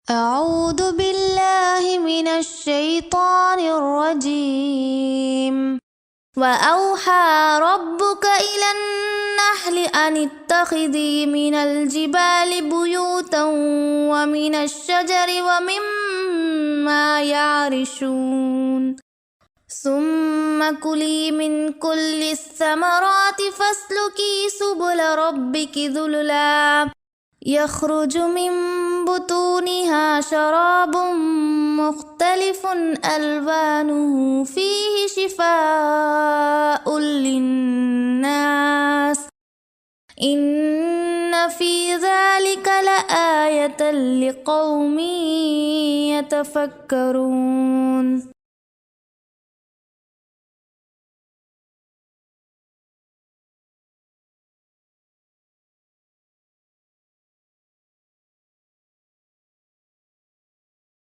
أعوذ بالله من الشيطان الرجيم. وأوحى ربك إلى النحل أن اتخذي من الجبال بيوتا ومن الشجر ومما يعرشون ثم كلي من كل الثمرات فاسلكي سبل ربك ذللا يخرج من بطونها شراب مختلف ألوانه فيه شفاء للناس إن في ذلك لآية لقوم يتفكرون.